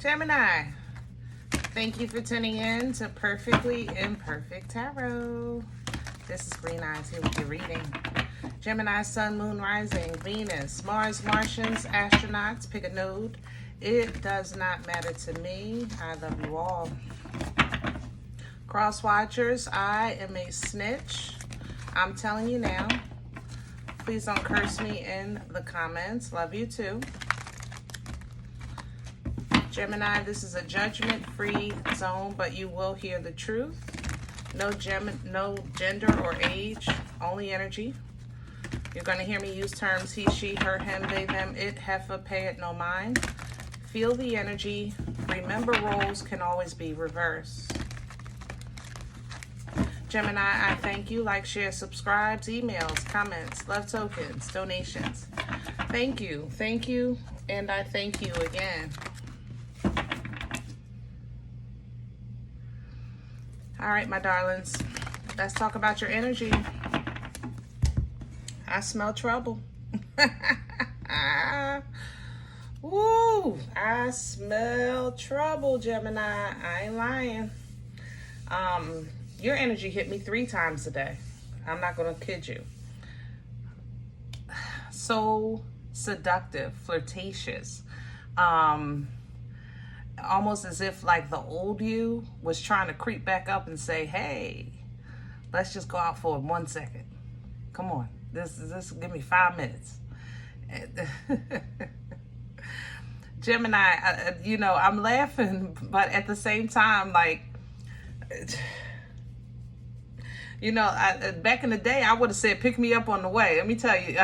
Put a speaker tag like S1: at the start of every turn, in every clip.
S1: Gemini, thank you for tuning in to Perfectly Imperfect Tarot. This is Green Eyes here with your reading. Gemini, Sun, Moon, Rising, Venus, Mars, Martians, astronauts, pick a node. It does not matter to me. I love you all. Cross watchers, I am a snitch. I'm telling you now. Please don't curse me in the comments. Love you too. Gemini, this is a judgment-free zone, but you will hear the truth. No gender or age, only energy. You're going to hear me use terms he, she, her, him, they, them, it, heifer, pay it, no mind. Feel the energy. Remember, roles can always be reversed. Gemini, I thank you. Like, share, subscribes, emails, comments, love tokens, donations. Thank you, and I thank you again. All right, my darlings, let's talk about your energy. I smell trouble. Woo, I smell trouble, Gemini. I ain't lying. Your energy hit me 3 times today. I'm not going to kid you. So seductive, flirtatious. Almost as if like the old you was trying to creep back up and say, hey, let's just go out for 1 second. Come on. This give me 5 minutes. Gemini, I'm laughing, but at the same time, like, back in the day, I would have said, pick me up on the way. Let me tell you.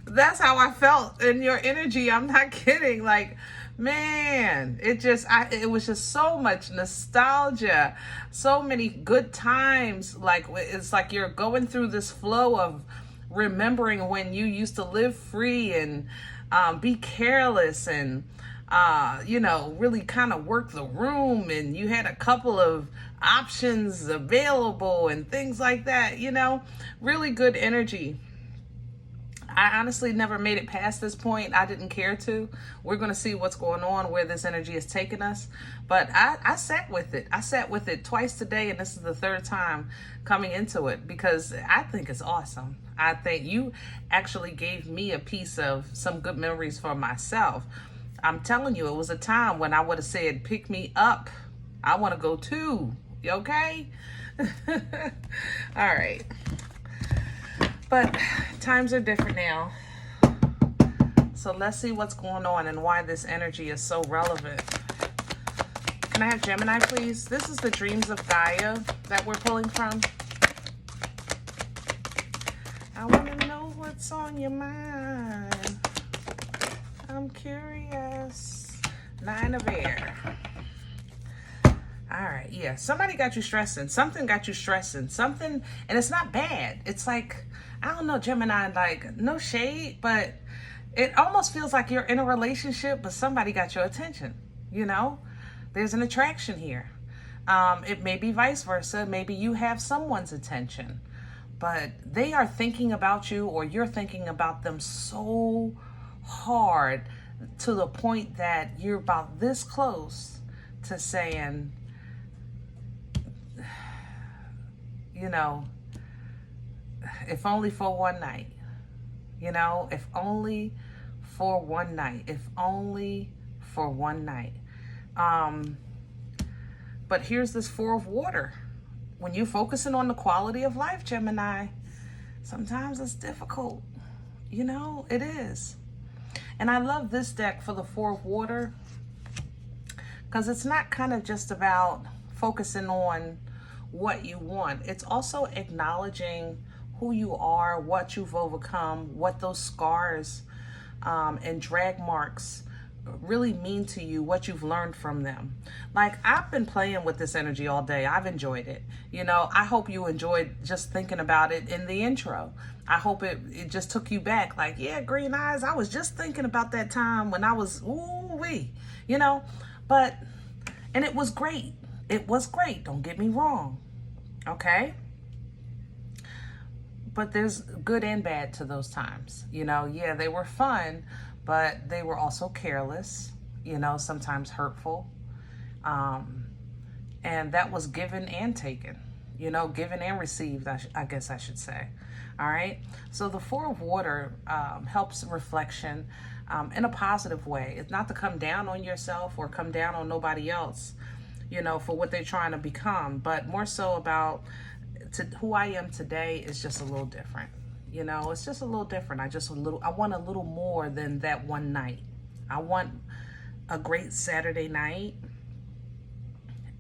S1: That's how I felt in your energy. I'm not kidding. Like, man, it was just so much nostalgia, so many good times. Like, it's like you're going through this flow of remembering when you used to live free and be careless and, really kind of work the room, and you had a couple of options available and things like that, really good energy. I honestly never made it past this point. I didn't care to. We're going to see what's going on, where this energy is taking us. But I sat with it. I sat with it twice today, and this is the 3rd time coming into it because I think it's awesome. I think you actually gave me a piece of some good memories for myself. I'm telling you, it was a time when I would have said, pick me up. I want to go too. You okay? All right. But times are different now. So let's see what's going on and why this energy is so relevant. Can I have Gemini, please? This is the Dreams of Gaia that we're pulling from. I want to know what's on your mind. I'm curious. 9 of Air. All right, yeah. Somebody got you stressing. Something got you stressing. Something, and it's not bad. It's like, I don't know, Gemini, like, no shade, but it almost feels like you're in a relationship, but somebody got your attention, There's an attraction here. It may be vice versa. Maybe you have someone's attention, but they are thinking about you, or you're thinking about them so hard to the point that you're about this close to saying, if only for one night, if only for one night, if only for one night. But here's this 4 of water. When you're focusing on the quality of life, Gemini, sometimes it's difficult. It is. And I love this deck for the 4 of water because it's not kind of just about focusing on what you want. It's also acknowledging who you are, what you've overcome, what those scars and drag marks really mean to you, what you've learned from them. Like, I've been playing with this energy all day. I've enjoyed it. I hope you enjoyed just thinking about it in the intro. I hope it just took you back. Like, yeah, Green Eyes, I was just thinking about that time when I was, ooh-wee, But, and it was great. It was great. Don't get me wrong. Okay? But there's good and bad to those times. Yeah, they were fun, but they were also careless, you know, sometimes hurtful. And that was given and taken, you know, given and received, I guess I should say. All right. So the Four of Water helps reflection in a positive way. It's not to come down on yourself or come down on nobody else, you know, for what they're trying to become, but more so about who I am today is just a little different. You know, it's just a little different. I want a little more than that one night. I want a great Saturday night,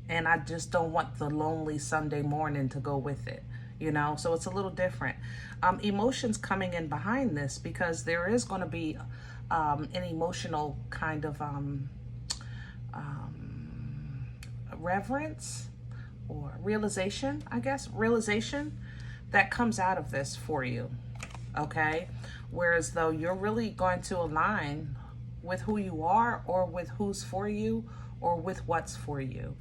S1: and I just don't want the lonely Sunday morning to go with it, you know? So it's a little different. Emotions coming in behind this, because there is going to be an emotional kind of reverence or realization, I guess, realization that comes out of this for you, okay? Whereas though you're really going to align with who you are, or with who's for you, or with what's for you,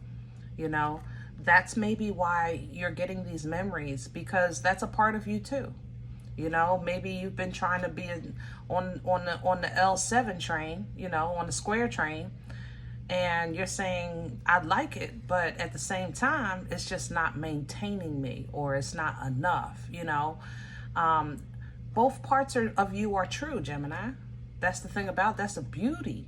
S1: you know? That's maybe why you're getting these memories, because that's a part of you too. You know, maybe you've been trying to be on the L7 train, you know, on the square train, and you're saying, I'd like it, but at the same time, it's just not maintaining me, or it's not enough, you know. Both parts of you are true, Gemini. That's the thing that's the beauty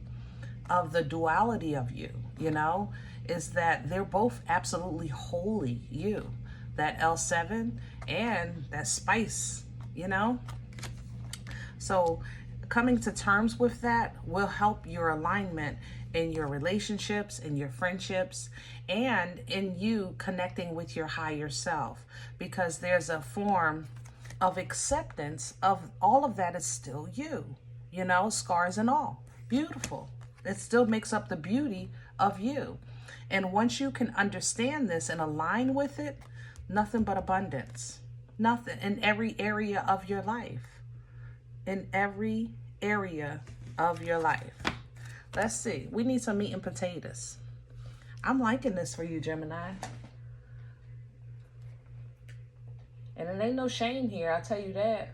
S1: of the duality of you, you know, is that they're both absolutely wholly you. That L7 and that spice, you know. So coming to terms with that will help your alignment in your relationships, in your friendships, and in you connecting with your higher self, because there's a form of acceptance of all of that is still you, you know, scars and all. Beautiful. It still makes up the beauty of you. And once you can understand this and align with it, nothing but abundance. Nothing in every area of your life. In every area of your life. Let's see. We need some meat and potatoes. I'm liking this for you, Gemini. And it ain't no shame here, I'll tell you that.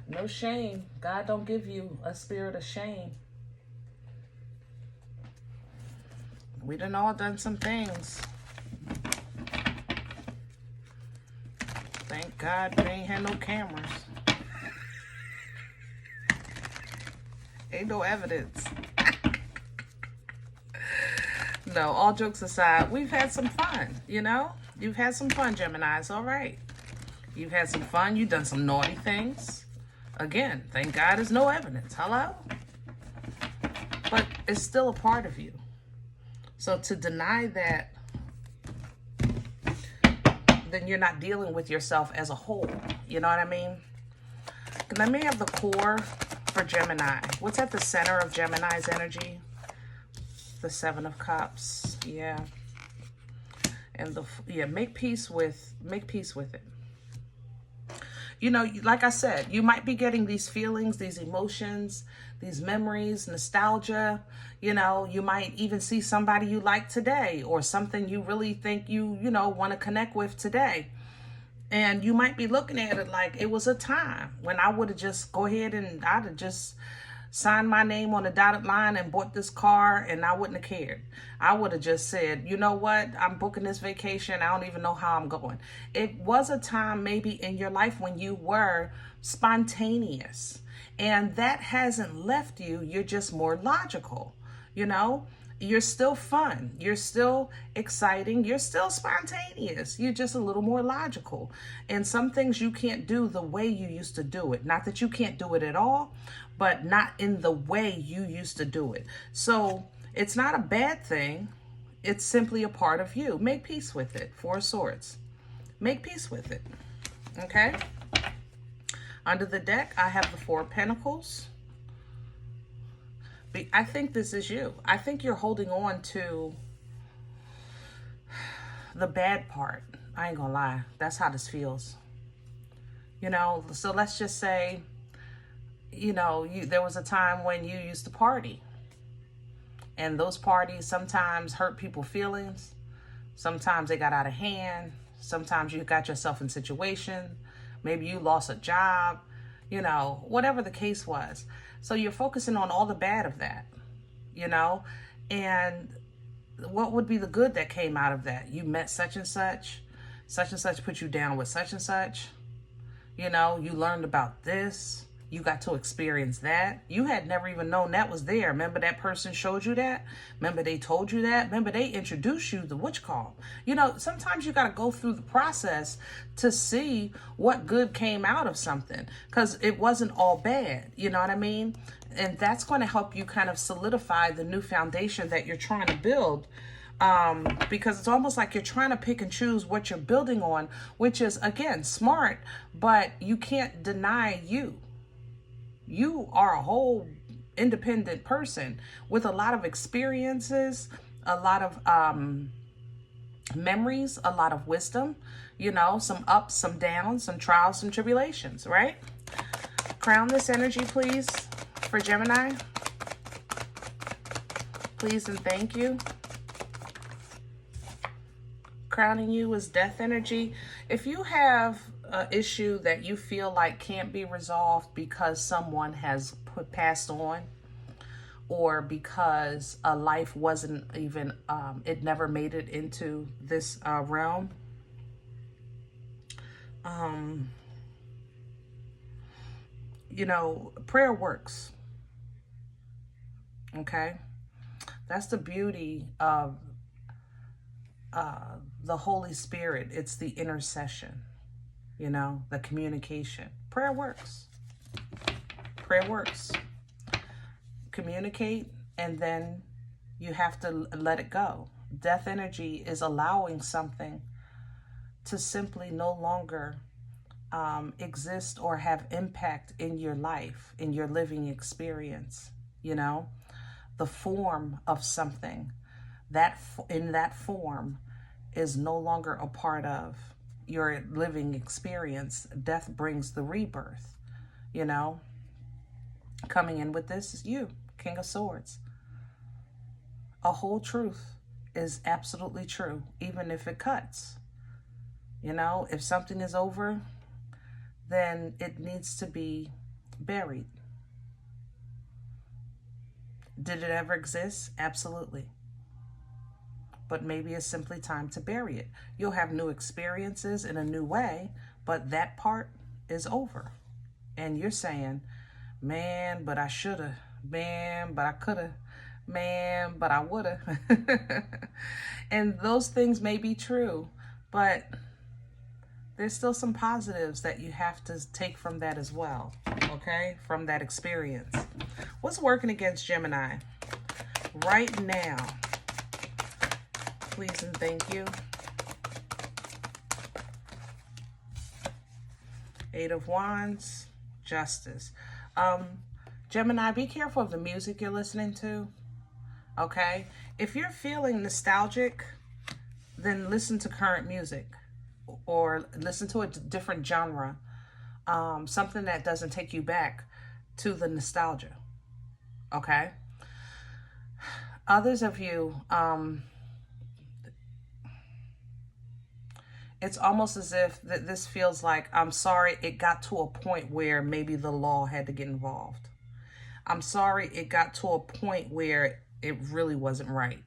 S1: No shame. God don't give you a spirit of shame. We done all done some things. Thank God we ain't had no cameras. Ain't no evidence. No, all jokes aside, we've had some fun, you know? You've had some fun, Gemini. It's all right. You've had some fun. You've done some naughty things. Again, thank God there's no evidence. Hello? But it's still a part of you. So to deny that, then you're not dealing with yourself as a whole. You know what I mean? Let me have the core for Gemini. What's at the center of Gemini's energy? The Seven of Cups. Yeah. And make peace with it. You know, like I said, you might be getting these feelings, these emotions, these memories, nostalgia. You know, you might even see somebody you like today, or something you really think you know, want to connect with today. And you might be looking at it like it was a time when I would have just I'd have just signed my name on a dotted line and bought this car, and I wouldn't have cared. I would have just said, you know what? I'm booking this vacation. I don't even know how I'm going. It was a time maybe in your life when you were spontaneous, and that hasn't left you. You're just more logical, you know? You're still fun. You're still exciting. You're still spontaneous. You're just a little more logical. And some things you can't do the way you used to do it. Not that you can't do it at all, but not in the way you used to do it. So it's not a bad thing. It's simply a part of you. Make peace with it. Four of Swords. Make peace with it. Okay? Under the deck, I have the Four of Pentacles. I think this is you. I think you're holding on to the bad part. I ain't gonna lie. That's how this feels. You know, so let's just say, you know, there was a time when you used to party. And those parties sometimes hurt people's feelings. Sometimes they got out of hand. Sometimes you got yourself in situation. Maybe you lost a job. You know, whatever the case was. So you're focusing on all the bad of that, you know? And what would be the good that came out of that? You met such and such put you down with such and such. You know, you learned about this. You got to experience that. You had never even known that was there. Remember that person showed you that? Remember they told you that? Remember they introduced you to which call? You know, sometimes you got to go through the process to see what good came out of something, because it wasn't all bad. You know what I mean? And that's going to help you kind of solidify the new foundation that you're trying to build. Because it's almost like you're trying to pick and choose what you're building on, which is, again, smart, but you can't deny you. You are a whole independent person with a lot of experiences, a lot of memories, a lot of wisdom, you know, some ups, some downs, some trials, some tribulations, right? Crown this energy, please, for Gemini. Please and thank you. Crowning you is death energy. If you have an issue that you feel like can't be resolved because someone has passed on, or because a life wasn't even, it never made it into this realm, you know, prayer works. Okay? That's the beauty of the Holy Spirit. It's the intercession, you know, the communication. Prayer works. Prayer works. Communicate, and then you have to let it go. Death energy is allowing something to simply no longer exist or have impact in your life, in your living experience. You know, the form of something that in that form is no longer a part of your living experience. Death brings the rebirth, you know. Coming in with this is you, King of Swords. A whole truth is absolutely true, even if it cuts. You know, if something is over, then it needs to be buried. Did it ever exist? Absolutely. But maybe it's simply time to bury it. You'll have new experiences in a new way, but that part is over. And you're saying, man, but I shoulda, man, but I coulda, man, but I woulda. And those things may be true, but there's still some positives that you have to take from that as well, okay? From that experience. What's working against Gemini right now? Please and thank you. 8 of Wands, Justice. Gemini, be careful of the music you're listening to, okay? If you're feeling nostalgic, then listen to current music or listen to a different genre, something that doesn't take you back to the nostalgia, okay? Others of you, it's almost as if this feels like, I'm sorry, it got to a point where maybe the law had to get involved. I'm sorry, it got to a point where it really wasn't right.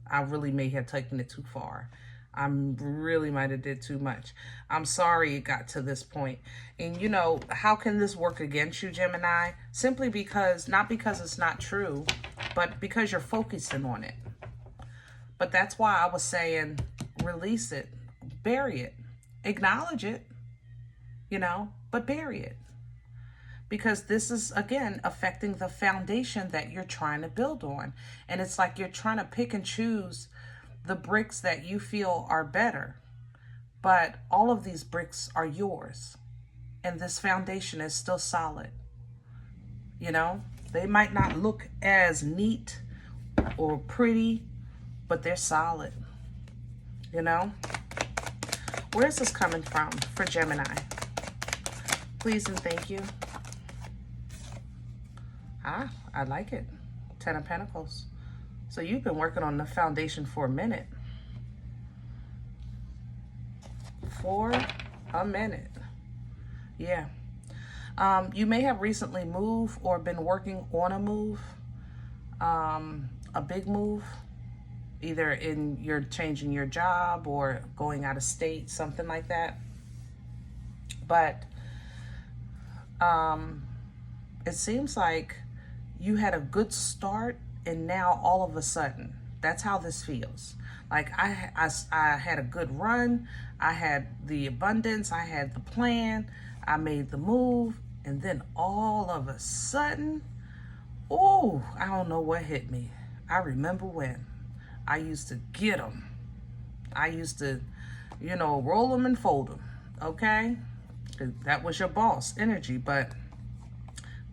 S1: I really may have taken it too far. I really might have did too much. I'm sorry it got to this point. And you know, how can this work against you, Gemini? Simply because, not because it's not true, but because you're focusing on it. But that's why I was saying, release it. Bury it. Acknowledge it, you know, but bury it. Because this is, again, affecting the foundation that you're trying to build on. And it's like you're trying to pick and choose the bricks that you feel are better. But all of these bricks are yours. And this foundation is still solid. You know, they might not look as neat or pretty, but they're solid. You know? Where is this coming from for Gemini? Please and thank you. Ah, I like it. 10 of Pentacles. So you've been working on the foundation for a minute. For a minute. Yeah. You may have recently moved or been working on a move, a big move, either you're changing your job or going out of state, something like that. But it seems like you had a good start, and now all of a sudden, that's how this feels. Like I had a good run, I had the abundance, I had the plan, I made the move, and then all of a sudden, oh, I don't know what hit me. I remember when I used to get them. I used to, roll them and fold them, okay? That was your boss energy, but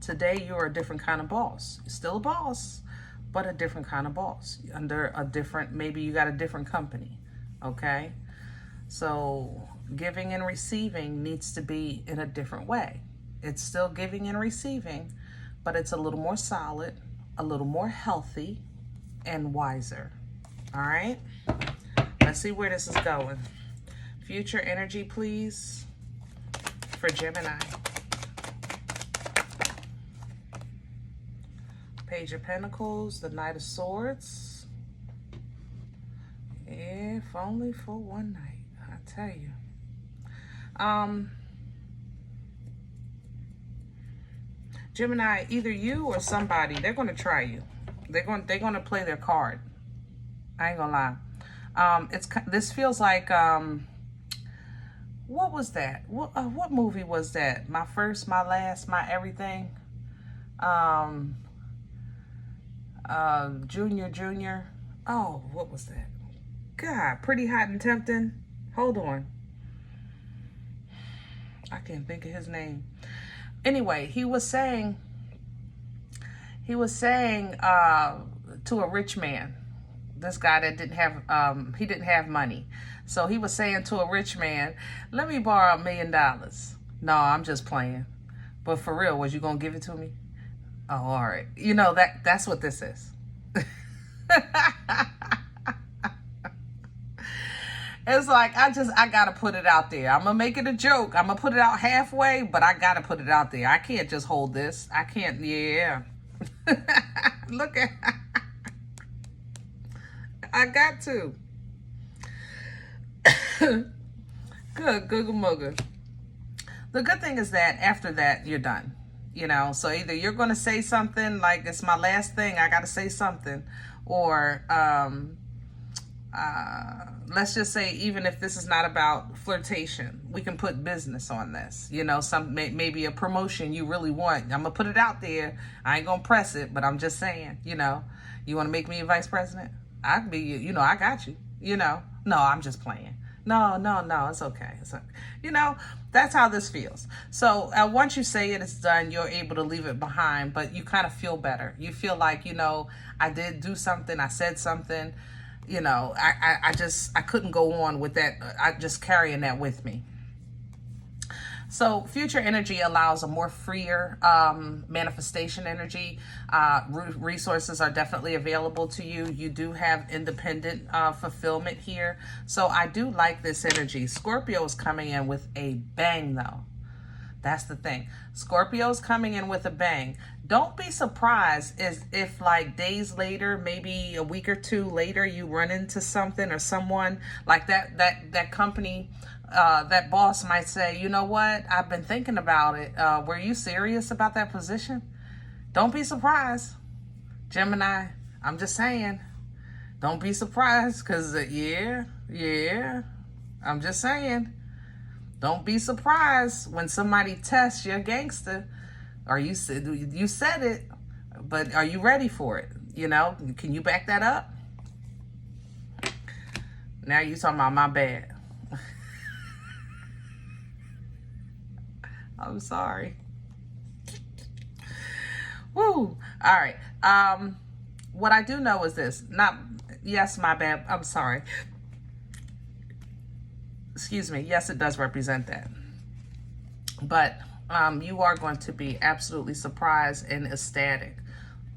S1: today you're a different kind of boss. You're still a boss, but a different kind of boss. Under a different, maybe you got a different company, okay? So giving and receiving needs to be in a different way. It's still giving and receiving, but it's a little more solid, a little more healthy, and wiser. All right? Let's see where this is going. Future energy, please, for Gemini. Page of Pentacles, the Knight of Swords. If only for one night, I tell you. Gemini, either you or somebody, they're going to try you. They're going to play their card. I ain't gonna lie. This feels like what was that? What movie was that? My First, My Last, My Everything. Junior. Oh, what was that? God, Pretty Hot and Tempting. Hold on. I can't think of his name. Anyway, he was saying to a rich man, this guy that didn't have money. So he was saying to a rich man, let me borrow $1 million. No, I'm just playing. But for real, was you going to give it to me? Oh, all right. That's what this is. It's like, I got to put it out there. I'm going to make it a joke. I'm going to put it out halfway, but I got to put it out there. I can't just hold this. I can't. Yeah. Look at, I got to. Good, Google Mooga. The good thing is that after that, you're done. So either you're going to say something like, it's my last thing, I got to say something, or let's just say, even if this is not about flirtation, we can put business on this. Maybe a promotion you really want. I'm gonna put it out there. I ain't gonna press it, but I'm just saying. You want to make me a vice president? I can be. I got you. No, I'm just playing. No, it's okay. It's okay. That's how this feels. So once you say it, it's done. You're able to leave it behind, but you kind of feel better. You feel like, I did do something. I said something. I couldn't go on with that. I just carrying that with me. So future energy allows a more freer manifestation energy. Resources are definitely available to you. You do have independent fulfillment here. So I do like this energy. Scorpio is coming in with a bang, though. That's the thing. Scorpio's coming in with a bang. Don't be surprised if like days later, maybe a week or two later, you run into something or someone like that company, that boss might say, you know what? I've been thinking about it. Were you serious about that position? Don't be surprised, Gemini. I'm just saying. Don't be surprised, because yeah. I'm just saying. Don't be surprised when somebody tests your gangster, or you said it, but are you ready for it? Can you back that up? Now you talking about my bad. I'm sorry. Woo. All right. What I do know is this. Yes, my bad. I'm sorry. Excuse me. Yes, it does represent that. But you are going to be absolutely surprised and ecstatic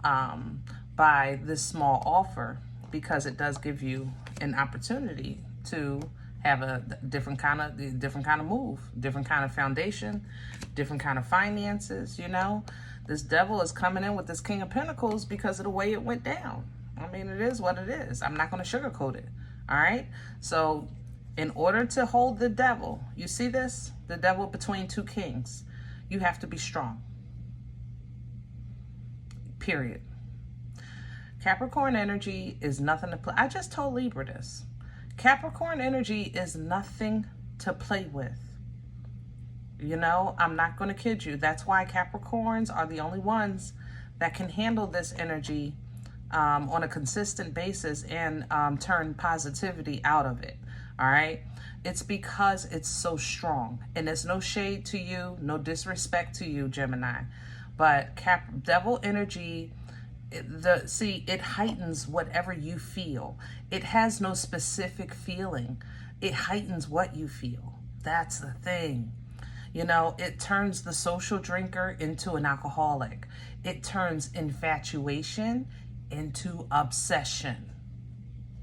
S1: by this small offer, because it does give you an opportunity to have a different kind of move, different kind of foundation, different kind of finances, you know. This devil is coming in with this King of Pentacles because of the way it went down. I mean, it is what it is. I'm not going to sugarcoat it. All right. So in order to hold the devil, you see this? The devil between two kings. You have to be strong. Period. Capricorn energy is nothing to play. I just told Libra this. Capricorn energy is nothing to play with. You know, I'm not going to kid you. That's why Capricorns are the only ones that can handle this energy on a consistent basis and turn positivity out of it. All right. It's because it's so strong, and there's no shade to you, no disrespect to you, Gemini, but devil energy, it heightens whatever you feel. It has no specific feeling. It heightens what you feel. That's the thing. You know, it turns the social drinker into an alcoholic. It turns infatuation into obsession.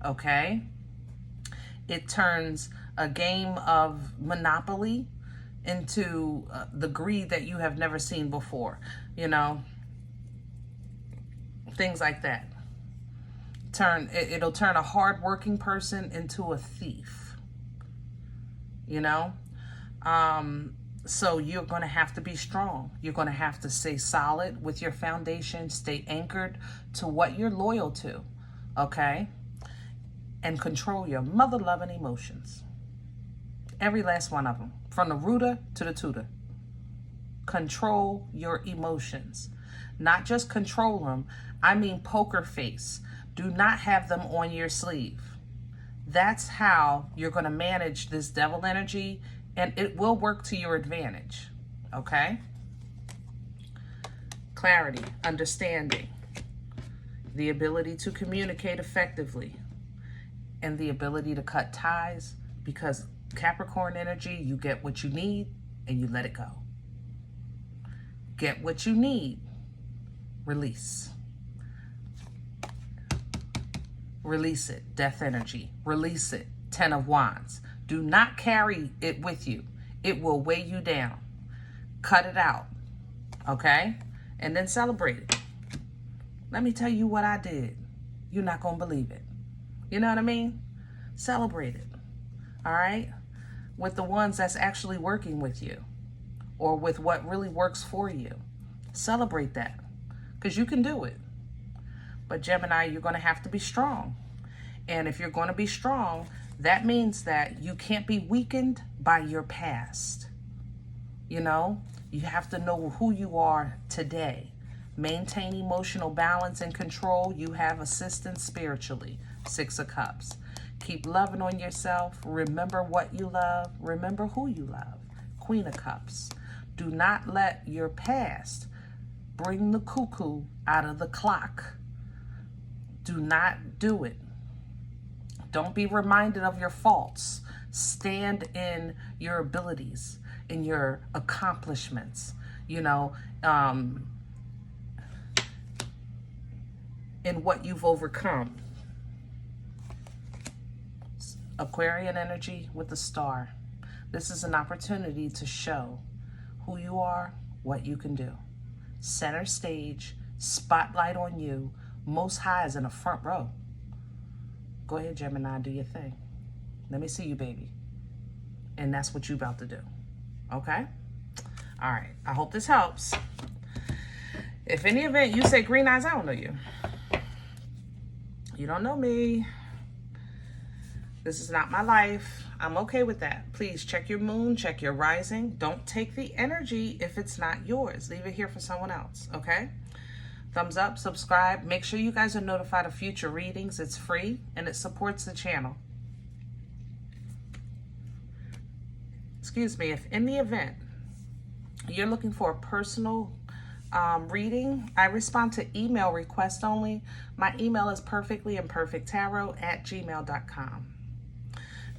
S1: Okay? It turns a game of Monopoly into the greed that you have never seen before. You know, things like that. It'll turn a hardworking person into a thief. You know? So you're going to have to be strong. You're going to have to stay solid with your foundation, stay anchored to what you're loyal to, okay? And control your mother-loving emotions. Every last one of them, from the rooter to the tutor. Control your emotions. Not just control them, I mean poker face. Do not have them on your sleeve. That's how you're going to manage this devil energy, and it will work to your advantage, okay? Clarity, understanding, the ability to communicate effectively, and the ability to cut ties, because Capricorn energy, you get what you need and you let it go. Get what you need, release. Release it, death energy, release it, 10 of Wands. Do not carry it with you. It will weigh you down. Cut it out, okay? And then celebrate it. Let me tell you what I did. You're not going to believe it. You know what I mean? Celebrate it, all right? With the ones that's actually working with you, or with what really works for you. Celebrate that, because you can do it. But Gemini, you're going to have to be strong. And if you're going to be strong, that means that you can't be weakened by your past. You know, you have to know who you are today. Maintain emotional balance and control. You have assistance spiritually. 6 of Cups. Keep loving on yourself. Remember what you love. Remember who you love. Queen of Cups. Do not let your past bring the cuckoo out of the clock. Do not do it. Don't be reminded of your faults. Stand in your abilities, in your accomplishments, you know, in what you've overcome. Aquarian energy with the star. This is an opportunity to show who you are, what you can do. Center stage, spotlight on you. Most High is in the front row. Go ahead, Gemini, do your thing. Let me see you, baby. And that's what you about to do. Okay? All right. I hope this helps. If in the event you say green eyes, I don't know you. You don't know me. This is not my life. I'm okay with that. Please check your moon, check your rising. Don't take the energy if it's not yours. Leave it here for someone else, okay? Thumbs up, subscribe. Make sure you guys are notified of future readings. It's free and it supports the channel. Excuse me, if in the event you're looking for a personal reading, I respond to email requests only. My email is perfectlyimperfecttarot@gmail.com.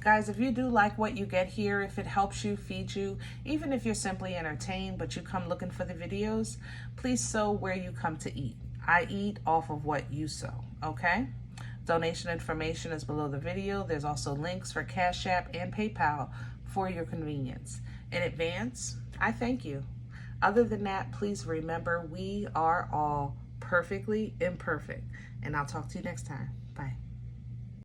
S1: Guys, if you do like what you get here, if it helps you, feeds you, even if you're simply entertained, but you come looking for the videos, please sow where you come to eat. I eat off of what you sow, okay? Donation information is below the video. There's also links for Cash App and PayPal for your convenience. In advance, I thank you. Other than that, please remember we are all perfectly imperfect. And I'll talk to you next time. Bye.